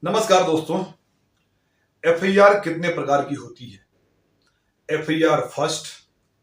नमस्कार दोस्तों। एफआईआर कितने प्रकार की होती है? एफआईआर फर्स्ट,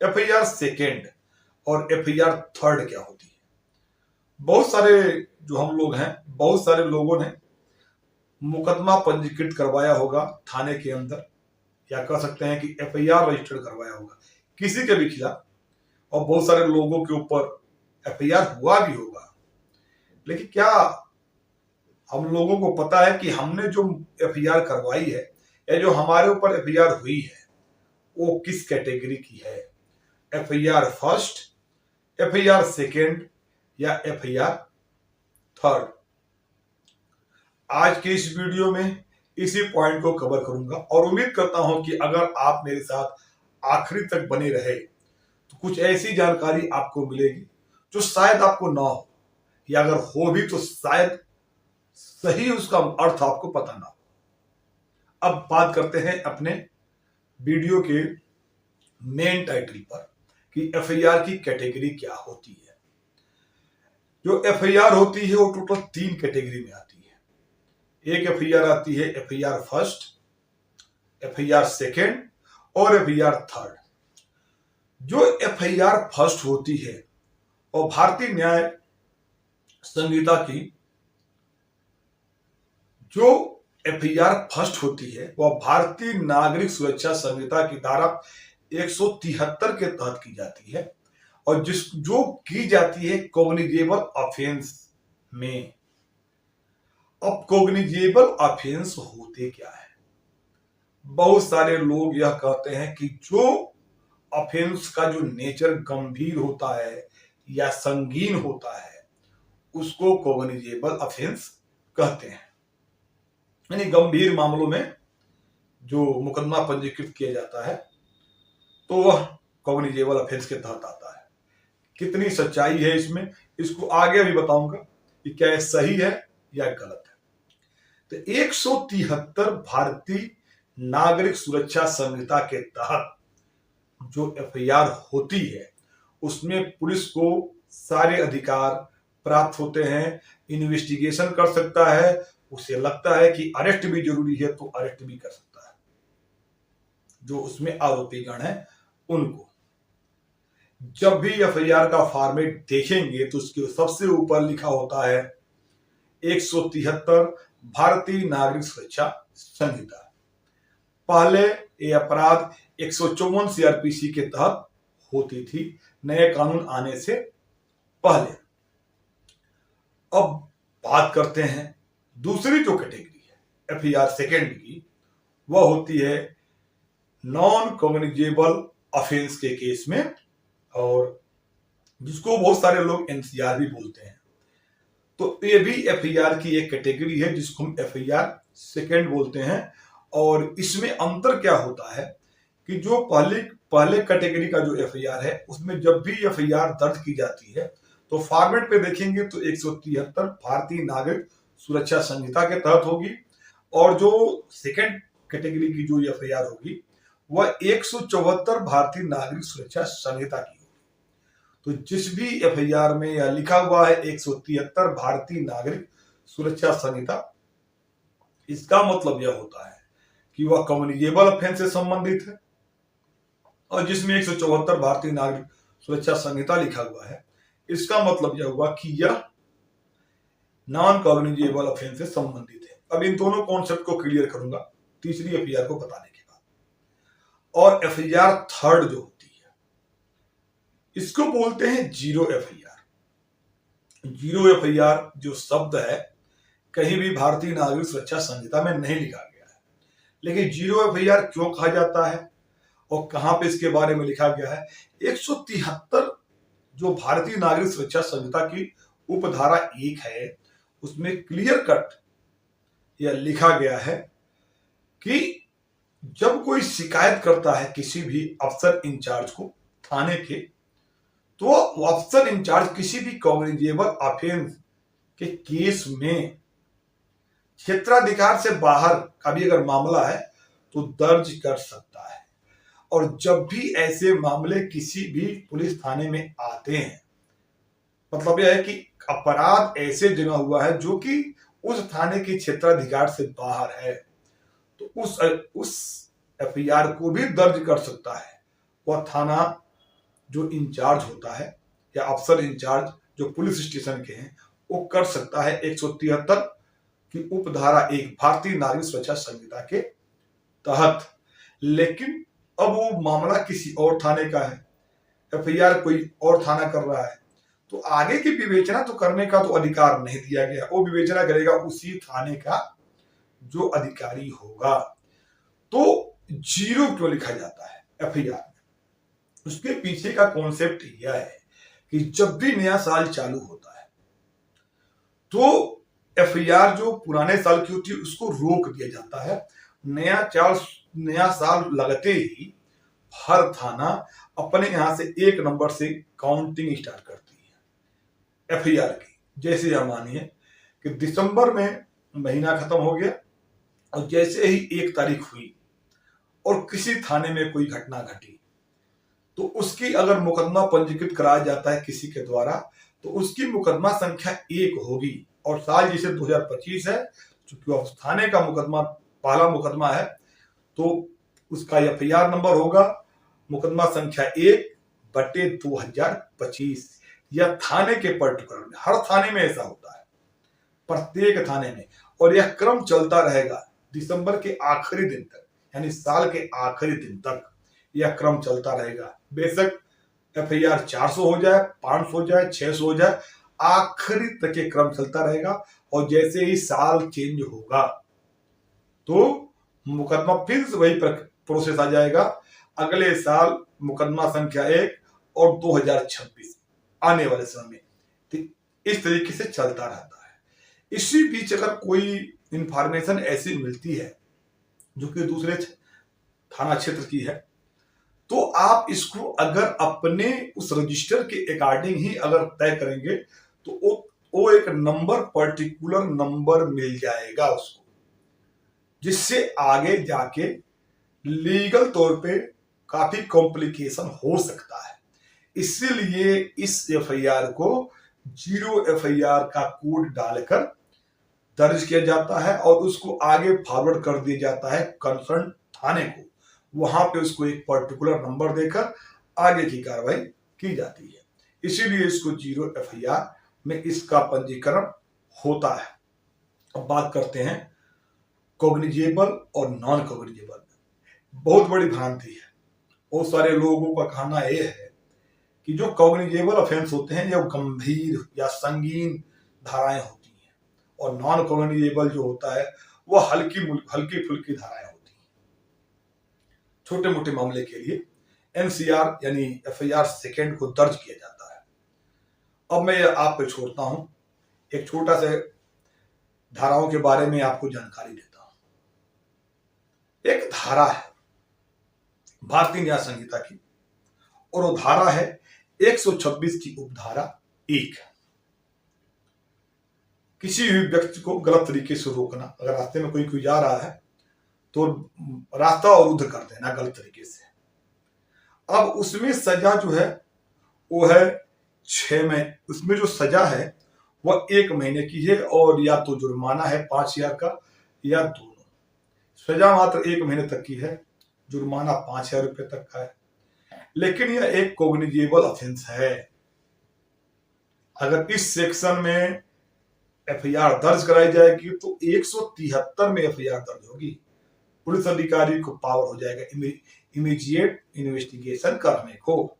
एफआईआर सेकेंड और एफआईआर थर्ड क्या होती है? बहुत सारे जो हम लोग हैं, बहुत सारे लोगों ने मुकदमा पंजीकृत करवाया होगा थाने के अंदर, या कह सकते हैं कि एफआईआर रजिस्टर्ड करवाया होगा किसी के भी खिलाफ, और बहुत सारे लोगों के ऊपर एफआईआर हुआ भी होगा। लेकिन क्या हम लोगों को पता है कि हमने जो एफआईआर करवाई है या जो हमारे ऊपर एफआईआर हुई है वो किस कैटेगरी की है? एफआईआर फर्स्ट, एफआईआर सेकेंड या एफआईआर थर्ड? आज के इस वीडियो में इसी पॉइंट को कवर करूंगा और उम्मीद करता हूं कि अगर आप मेरे साथ आखिरी तक बने रहे तो कुछ ऐसी जानकारी आपको मिलेगी जो शायद आपको ना हो, या अगर हो भी तो शायद सही उसका अर्थ आपको पता ना हो। अब बात करते हैं अपने वीडियो के मेन टाइटल पर कि एफआईआर की कैटेगरी क्या होती है। जो एफआईआर होती है वो टोटल 3 कैटेगरी में आती है। एक एफआईआर आती है एफआईआर फर्स्ट, एफआईआर सेकेंड और एफआईआर थर्ड। जो एफआईआर फर्स्ट होती है और भारतीय न्याय संहिता की जो एफआईआर फर्स्ट होती है वह भारतीय नागरिक सुरक्षा संहिता की धारा 173 के तहत की जाती है और जो की जाती है कॉग्निजेबल ऑफेंस में। अब कॉग्निजेबल ऑफेंस होते क्या है? बहुत सारे लोग यह कहते हैं कि जो ऑफेंस का जो नेचर गंभीर होता है या संगीन होता है उसको कॉग्निजेबल ऑफेंस कहते हैं। यानी गंभीर मामलों में जो मुकदमा पंजीकृत किया जाता है तो वह कॉग्निजेबल ऑफेंस के तहत आता है। कितनी सच्चाई है इसमें, इसको आगे भी बताऊंगा कि क्या यह सही है या गलत है। तो 173 भारतीय नागरिक सुरक्षा संहिता के तहत जो एफआईआर होती है उसमें पुलिस को सारे अधिकार प्राप्त होते हैं, इन्वेस्टिगेशन कर सकता है, उसे लगता है कि अरेस्ट भी जरूरी है तो अरेस्ट भी कर सकता है जो उसमें आरोपीगण है उनको। जब भी एफआईआर का फॉर्मेट देखेंगे तो उसके सबसे ऊपर लिखा होता है 173 भारतीय नागरिक सुरक्षा संहिता। पहले ये अपराध 154 सीआरपीसी के तहत होती थी नए कानून आने से पहले। अब बात करते हैं दूसरी जो कैटेगरी है एफआईआर सेकेंड की, वह होती है नॉन कॉग्निजेबल ऑफेंस के केस में, और जिसको बहुत सारे लोग एनसीआर भी बोलते हैं। तो ये भी एफआईआर की एक कैटेगरी है जिसको हम एफआईआर सेकेंड बोलते हैं। और इसमें अंतर क्या होता है कि जो पहले कैटेगरी का जो एफआईआर है उसमें जब भी एफआईआर दर्ज की जाती है तो फॉर्मेट पे देखेंगे तो 173 भारतीय नागरिक सुरक्षा संहिता के तहत होगी, और जो सेकेंड कैटेगरी की जो एफआईआर होगी वह 174 भारतीय नागरिक सुरक्षा संहिता की होगी। तो जिस भी एफआईआर में यह लिखा हुआ है 173 भारतीय नागरिक सुरक्षा संहिता, इसका मतलब यह होता है कि वह कम्युनिकेबल ऑफेंस से संबंधित है, और जिसमें 174 भारतीय नागरिक सुरक्षा संहिता लिखा हुआ है इसका मतलब यह हुआ कि यह नॉन कॉग्निजेबल ऑफेंस से संबंधित है। अब इन दोनों कॉन्सेप्ट को क्लियर करूंगा तीसरी एफआईआर को बताने के बाद। और एफआईआर थर्ड जो होती है इसको बोलते हैं जीरो एफआईआर। जीरो एफआईआर जो शब्द है कहीं भी भारतीय नागरिक सुरक्षा संहिता में नहीं लिखा गया है, लेकिन जीरो एफआईआर क्यों कहा जाता है और कहां पे इसके बारे में लिखा गया है? 173 जो भारतीय नागरिक सुरक्षा संहिता की उपधारा 1 है उसमें क्लियर कट यह लिखा गया है कि जब कोई शिकायत करता है किसी भी अफसर इंचार्ज को थाने के, तो वो अफसर इंचार्ज किसी भी कॉग्निजेबल ऑफेंस के केस में क्षेत्राधिकार से बाहर का भी अगर मामला है तो दर्ज कर सकता है। और जब भी ऐसे मामले किसी भी पुलिस थाने में आते हैं, मतलब यह है कि अपराध ऐसे जगह हुआ है जो कि उस थाने के क्षेत्राधिकार से बाहर है तो उस एफआईआर को भी दर्ज कर सकता है। वह थाना जो इंचार्ज होता है या अफसर इंचार्ज जो पुलिस स्टेशन के हैं वो कर सकता है 173 की उपधारा 1 भारतीय नागरिक सुरक्षा संहिता के तहत। लेकिन अब वो मामला किसी और थाने का है, एफआईआर कोई और थाना कर रहा है, तो आगे की विवेचना तो करने का तो अधिकार नहीं दिया गया। वो विवेचना करेगा उसी थाने का जो अधिकारी होगा। तो 0 क्यों लिखा जाता है एफआईआर में? उसके पीछे का कॉन्सेप्ट यह है कि जब भी नया साल चालू होता है तो एफआईआर जो पुराने साल की होती है उसको रोक दिया जाता है। नया साल लगते ही हर थाना अपने यहां से 1 नंबर से काउंटिंग स्टार्ट करती है एफआईआर की। जैसे हम मानिए कि दिसंबर में महीना खत्म हो गया और जैसे ही 1 तारीख हुई और किसी थाने में कोई घटना घटी तो उसकी अगर मुकदमा पंजीकृत कराया जाता है किसी के द्वारा तो उसकी मुकदमा संख्या 1 होगी। और साल जैसे 2025 है, चूंकि वह थाने का मुकदमा पहला मुकदमा है तो उसका एफआईआर नंबर होगा मुकदमा संख्या 1/2025। यह थाने के पर्टिकुलर में, हर थाने में ऐसा होता है, प्रत्येक थाने में। और यह क्रम चलता रहेगा दिसंबर के आखिरी दिन तक, यानी साल के आखिरी दिन तक यह क्रम चलता रहेगा। बेशक एफआईआर 400 हो जाए, 500 हो जाए, 600 हो जाए, आखिरी तक ये क्रम चलता रहेगा। और जैसे ही साल चेंज होगा तो मुकदमा फिर से वही प्रोसेस आ जाएगा। अगले साल मुकदमा संख्या 1 और 2026 आने वाले समय में तो इस तरीके से चलता रहता है। इसी बीच अगर कोई इंफॉर्मेशन ऐसी मिलती है जो कि दूसरे थाना क्षेत्र की है तो आप इसको अगर अपने उस रजिस्टर के अकॉर्डिंग ही अगर तय करेंगे तो वो एक नंबर, पर्टिकुलर नंबर मिल जाएगा उसको, जिससे आगे जाके लीगल तौर पे काफी कॉम्प्लिकेशन हो सकता है। इसीलिए इस एफआईआर को 0 एफआईआर का कोड डालकर दर्ज किया जाता है और उसको आगे फॉरवर्ड कर दिया जाता है कंसर्न थाने को। वहां पे उसको एक पर्टिकुलर नंबर देकर आगे की कार्रवाई की जाती है। इसीलिए इसको 0 एफआईआर में इसका पंजीकरण होता है। अब बात करते हैं कॉग्निजेबल और नॉन कॉग्निजेबल। बहुत बड़ी भ्रांति है। बहुत सारे लोगों का कहना यह है कि जो कॉग्निजेबल ऑफेंस होते हैं ये गंभीर या संगीन धाराएं होती हैं और नॉन कॉग्निजेबल जो होता है वह हल्की फुल्की धाराएं होती हैं। छोटे मोटे मामले के लिए एनसीआर यानी एफआईआर सेकेंड को दर्ज किया जाता है। अब मैं आप पे छोड़ता हूं, एक छोटा सा धाराओं के बारे में आपको जानकारी देता हूं। एक धारा है भारतीय न्याय संहिता की और वो धारा है 126 की उपधारा 1। किसी भी व्यक्ति को गलत तरीके से रोकना, अगर रास्ते में कोई जा रहा है तो रास्ता अवरुद्ध कर देना गलत तरीके से। अब उसमें सजा जो है वो है 6 महीने, उसमें जो सजा है वह 1 महीने की है और या तो जुर्माना है 5,000 का या दोनों। सजा मात्र 1 महीने तक की है, जुर्माना 5,000 रुपए तक का है। लेकिन यह एक कॉग्निजेबल ऑफेंस है। अगर इस सेक्शन में एफआईआर दर्ज कराई जाएगी तो 173 में एफआईआर दर्ज होगी। पुलिस अधिकारी को पावर हो जाएगा इमीडिएट इन्वेस्टिगेशन करने को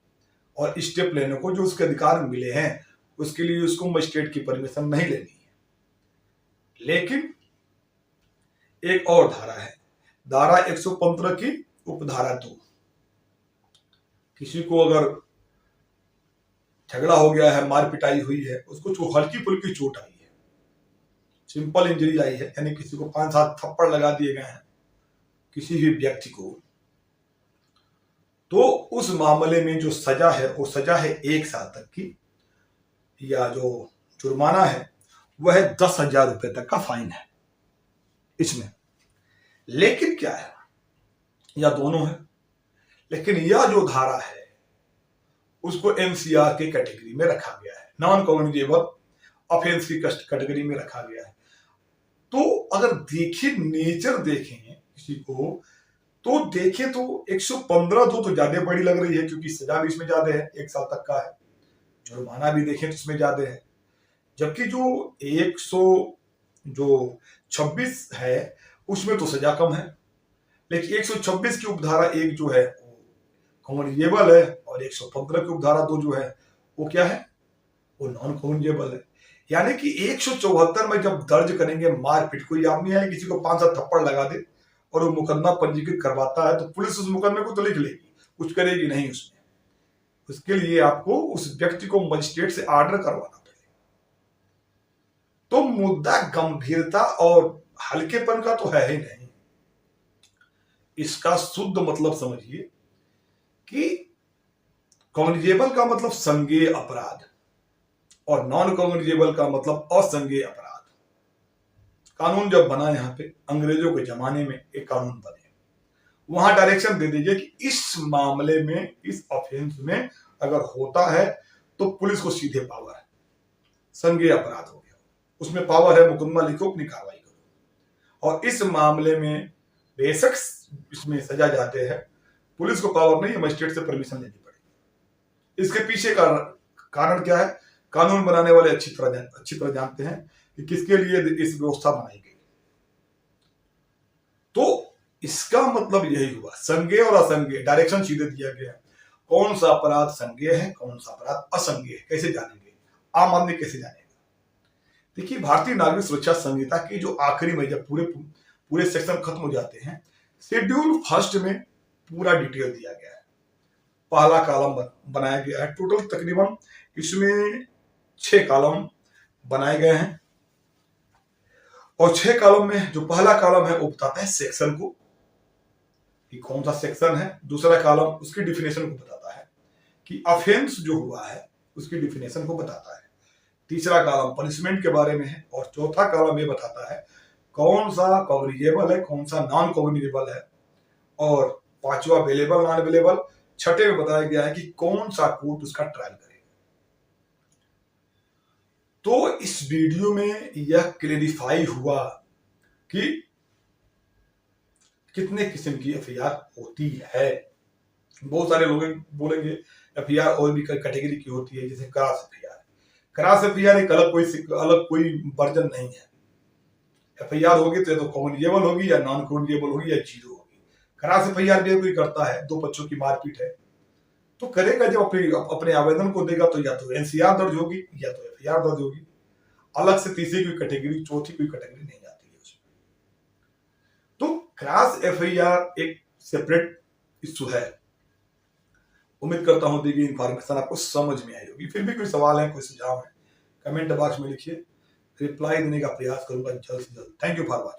और स्टेप लेने को, जो उसके अधिकार मिले हैं उसके लिए उसको मजिस्ट्रेट की परमिशन नहीं लेनी है। लेकिन एक और धारा है, धारा 115 की उपधारा 2। किसी को अगर झगड़ा हो गया है, मार पिटाई हुई है, उसको हल्की फुल्की चोट आई है, सिंपल इंजरी आई है, यानी किसी को 5-7 थप्पड़ लगा दिए गए हैं किसी भी व्यक्ति को, तो उस मामले में जो सजा है वो सजा है 1 साल तक की या जो जुर्माना है वह 10,000 रुपए तक का फाइन है इसमें। लेकिन क्या है, या दोनों है, लेकिन यह जो धारा है उसको एनसीआर के कैटेगरी में रखा गया है, नॉन कॉग्निजेबल ऑफेंस की कैटेगरी में रखा गया है। तो अगर देखें, नेचर देखें किसी को, तो देखें तो 115(2) तो ज्यादा बड़ी लग रही है, क्योंकि सजा भी इसमें ज्यादा है, 1 साल तक का है। जुर्माना भी देखें तो इसमें ज्यादा है। जबकि जो 126 है उसमें तो सजा कम है, लेकिन 126 की उपधारा 1 जो है कम्युनिकेबल है, और 115 की उपधारा 2 जो है वो क्या है, वो नॉन कम्युनिकेबल है। यानी कि 174 में जब दर्ज करेंगे मारपीट, कोई आदमी है किसी को 5-7 थप्पड़ लगा दे और वो मुकदमा पंजीकृत करवाता है, तो पुलिस उस मुकदमे को तो लिख लेगी, कुछ करेगी नहीं उसमें। उसके लिए आपको उस व्यक्ति को मजिस्ट्रेट से आर्डर करवाना पड़ेगा। तो मुद्दा गंभीरता और हल्केपन का तो है ही नहीं। इसका शुद्ध मतलब समझिए कि कम्युनिकेबल का मतलब संज्ञेय अपराध, और नॉन कम्युनिकेबल का मतलब असंज्ञेय अपराध। कानून जब बना यहाँ पे अंग्रेजों के जमाने में एक कानून बने, वहां डायरेक्शन दे दीजिए कि इस मामले में, इस ऑफेंस में अगर होता है तो पुलिस को सीधे पावर है, संज्ञेय अपराध हो गया, उसमें पावर है, मुकदमा लिखो, अपनी कार्रवाई करो। और इस मामले में बेशक इसमें सजा जाते हैं, पुलिस को पावर नहीं है, मजिस्ट्रेट से परमिशन लेनी पड़ेगी। इसके पीछे का कारण क्या है, कानून बनाने वाले अच्छी तरह जानते हैं कि किसके लिए इस व्यवस्था बनाई गई। तो इसका मतलब यही हुआ, संज्ञेय और असंज्ञेय डायरेक्शन सीधे दिया गया। कौन सा अपराध संज्ञेय है, कौन सा अपराध असंज्ञेय है, कैसे जानेंगे, आम आदमी कैसे जानेगा। देखिए, भारतीय नागरिक सुरक्षा संहिता की जो आखिरी में जब पूरे सेक्शन खत्म हो जाते हैं, शेड्यूल फर्स्ट में पूरा डिटेल दिया गया है, पहला कॉलम बनाया गया है। टोटल तकरीबन इसमें 6 कॉलम बनाए गए हैं, और 6 कॉलम में जो पहला कॉलम है वो बताता है सेक्शन को कि कौन सा सेक्शन है। दूसरा कॉलम उसकी डिफिनेशन को बताता है कि ऑफेंस जो हुआ है उसकी डिफिनेशन को बताता है। तीसरा कॉलम पनिशमेंट के बारे में है, और चौथा कॉलम ये बताता है कौन सा कम्युनिकेबल है, कौन सा नॉन कम्युनिकेबल है, और पांचवा अवेलेबल नॉन अवेलेबल। छठे में बताया गया है कि कौन सा कोर्ट उसका ट्रायल करेगा। तो इस वीडियो में यह क्लेरिफाई हुआ कि कितने किस्म की एफआईआर होती है। बहुत सारे लोग बोलेंगे एफआईआर और भी कैटेगरी की होती है, जैसे क्रॉस एफआईआर। क्रॉस एफआईआर एक अलग कोई वर्जन नहीं है। एफआईआर होगी तो कम्युनिकेबल होगी, या नॉन कम्युनिकेबल होगी, या जीरो होगी। क्रॉस एफआईआर भी कोई करता है, 2 बच्चों की मारपीट है, तो करेगा जब अपने आवेदन को देगा तो या तो एनसीआर दर्ज होगी या तो एफआईआर दर्ज होगी। अलग से तीसरी कोई कैटेगरी, चौथी कोई कैटेगरी नहीं आती है उसमें। तो क्रॉस एफआईआर एक सेपरेट इश्यू है। उम्मीद करता हूं दी गई इंफॉर्मेशन आपको समझ में आई होगी। फिर भी कोई सवाल है, कोई सुझाव है, कमेंट बॉक्स में लिखिए, रिप्लाई देने का प्रयास करूंगा जल्द से जल्द। Thank you for watching.